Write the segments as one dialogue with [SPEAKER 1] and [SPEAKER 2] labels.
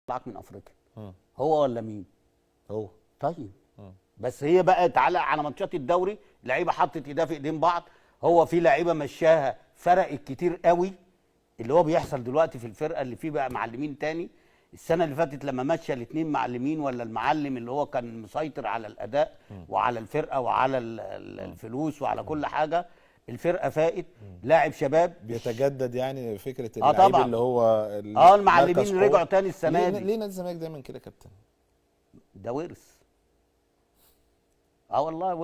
[SPEAKER 1] طلعك من افريقيا. هو ولا مين؟
[SPEAKER 2] هو.
[SPEAKER 1] طيب بس هي بقى تعالى على ماتشات الدوري، لعيبه حطت ايدها في ايدين بعض. هو في لعيبه مشاها فرقت كتير قوي، اللي هو بيحصل دلوقتي في الفرقه اللي فيه بقى معلمين تاني. السنه اللي فاتت لما مشى الاثنين معلمين، ولا المعلم اللي هو كان مسيطر على الاداء وعلى الفرقه وعلى الفلوس وعلى كل حاجه، الفرقه فاقت. لاعب شباب
[SPEAKER 2] بيتجدد يعني فكره اللعيب
[SPEAKER 1] طبعا.
[SPEAKER 2] اللي هو
[SPEAKER 1] المعلمين رجعوا تاني السنه دي.
[SPEAKER 2] ليه نادي الزمالك دايما كده يا كابتن؟
[SPEAKER 1] ده ورث. والله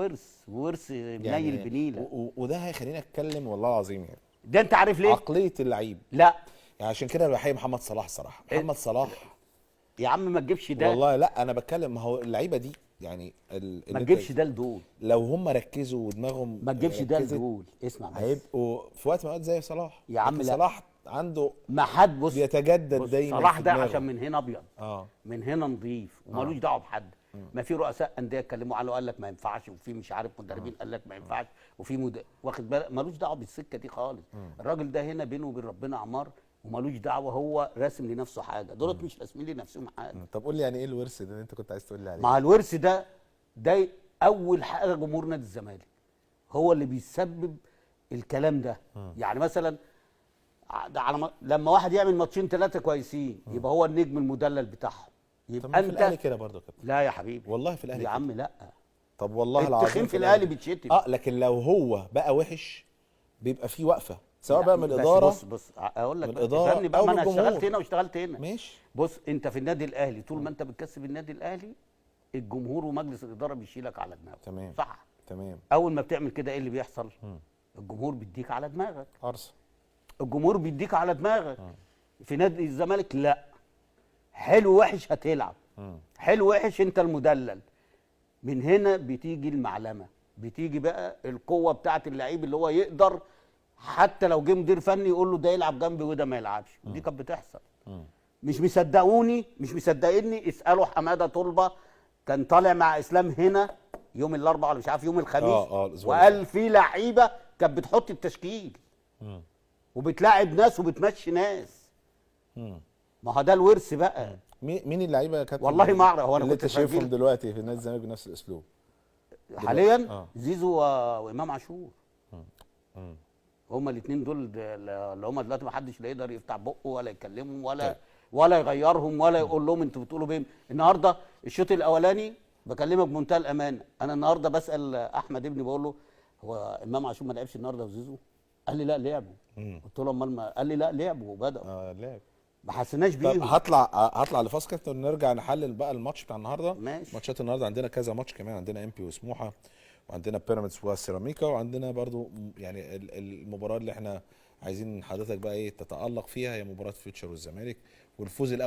[SPEAKER 1] ورث بنيل
[SPEAKER 2] يعني
[SPEAKER 1] بنيله.
[SPEAKER 2] وده هيخليني اتكلم والله العظيم يعني.
[SPEAKER 1] ده انت عارف ليه؟
[SPEAKER 2] عقليه اللعيب.
[SPEAKER 1] لا
[SPEAKER 2] يعني عشان كده بحيي محمد صلاح صراحه. محمد صلاح
[SPEAKER 1] يا عم ما تجيبش ده
[SPEAKER 2] والله. لا انا بتكلم، ما هو اللعيبه دي يعني
[SPEAKER 1] ما تجيبش ده لدول.
[SPEAKER 2] لو هم ركزوا ودماغهم
[SPEAKER 1] ما تجيبش ده لدول. اسمع بس،
[SPEAKER 2] هيبقوا في وقت من الاوقات زي صلاح.
[SPEAKER 1] يا عم. لا
[SPEAKER 2] صلاح عنده
[SPEAKER 1] ما حد بص
[SPEAKER 2] بيتجدد
[SPEAKER 1] بص
[SPEAKER 2] دايما.
[SPEAKER 1] صلاح ده عشان من هنا ابيض من هنا نضيف ومالوش دعوه بحد. ما في رؤساء انديه اتكلموا عنه قال لك ما ينفعش، وفي مش عارف مدربين قال لك ما ينفعش، وفي واخد بالك مالوش دعوه بالسكه دي خالص. الراجل ده هنا بينه وبين ربنا عمار، ومالوش دعوه. هو راسم لنفسه حاجه، دولت مش راسمين لنفسهم حاجه.
[SPEAKER 2] طب قول لي يعني ايه الورث ده اللي انت كنت عايز تقول لي عليه؟
[SPEAKER 1] مع الورث ده اول حاجه جمهور نادي الزمالك هو اللي بيسبب الكلام ده. يعني مثلا لما واحد يعمل ماتشين ثلاثه كويسين يبقى هو النجم المدلل بتاعهم. يبقى
[SPEAKER 2] انت في الاهلي كده برضه يا كابتن.
[SPEAKER 1] لا يا حبيبي
[SPEAKER 2] والله في الاهلي
[SPEAKER 1] يا عم لا.
[SPEAKER 2] طب والله العظيم
[SPEAKER 1] التخين في الاهلي بيتشتم.
[SPEAKER 2] لكن لو هو بقى وحش بيبقى في وقفه، سواء بقى من الاداره.
[SPEAKER 1] بص اقول لك
[SPEAKER 2] الاداره
[SPEAKER 1] بقى،
[SPEAKER 2] او
[SPEAKER 1] ما انا
[SPEAKER 2] الجمهور.
[SPEAKER 1] اشتغلت هنا واشتغلت هنا.
[SPEAKER 2] ماشي.
[SPEAKER 1] بص انت في النادي الاهلي طول ما انت بتكسب النادي الاهلي، الجمهور ومجلس الاداره بيشيلك على دماغه.
[SPEAKER 2] تمام
[SPEAKER 1] صح.
[SPEAKER 2] تمام.
[SPEAKER 1] اول ما بتعمل كده ايه اللي بيحصل؟ الجمهور بيديك على دماغك.
[SPEAKER 2] قرصه.
[SPEAKER 1] الجمهور بيديك على دماغك. في نادي الزمالك لا، حلو وحش هتلعب. حلو وحش انت المدلل. من هنا بتيجي المعلمه، بتيجي بقى القوه بتاعه اللعيب اللي هو يقدر حتى لو جه مدير فني يقول له ده يلعب جنبي وده ما يلعبش. ودي كانت بتحصل. مش مصدقوني اسالوا حماده طلبه كان طالع مع اسلام هنا يوم الاربعاء ولا مش عارف يوم الخميس وقال في لعيبه كانت بتحط التشكيل وبتلاعب ناس وبتمشي ناس. ما هو ده الورث بقى.
[SPEAKER 2] مين اللعيبه يا كابتن
[SPEAKER 1] والله ما اعرف. هو انا
[SPEAKER 2] اللي
[SPEAKER 1] كنت
[SPEAKER 2] انت شايفهم دلوقتي في نادي الزمالك بنفس الاسلوب
[SPEAKER 1] حاليا؟ زيزو وامام عاشور. هما الاثنين دول اللي هما دلوقتي ما حدش لا يقدر يفتح بقه ولا يكلمهم ولا يغيرهم ولا يقول لهم انتوا بتقولوا بيه. النهارده الشوط الاولاني بكلمك بمنتهى الامانه، انا النهارده بسال احمد ابني بقول له هو امام عاشور ما لعبش النهارده وزيزو؟ قال لي لا لعبوا. قلت له امال قال لي لا لعبوا وبداوا.
[SPEAKER 2] لعب.
[SPEAKER 1] ما حسيناش بيهم.
[SPEAKER 2] طب هطلع لفاصل كابتن ونرجع نحلل بقى الماتش بتاع النهارده.
[SPEAKER 1] ماشي.
[SPEAKER 2] ماتشات النهارده عندنا كذا ماتش كمان، عندنا امبي وسموحه، وعندنا بيراميدز وسيراميكا، وعندنا برضو يعني المباراه اللي احنا عايزين حضرتك بقى ايه تتالق فيها هي مباراه فيوتشر والزمالك والفوز الاول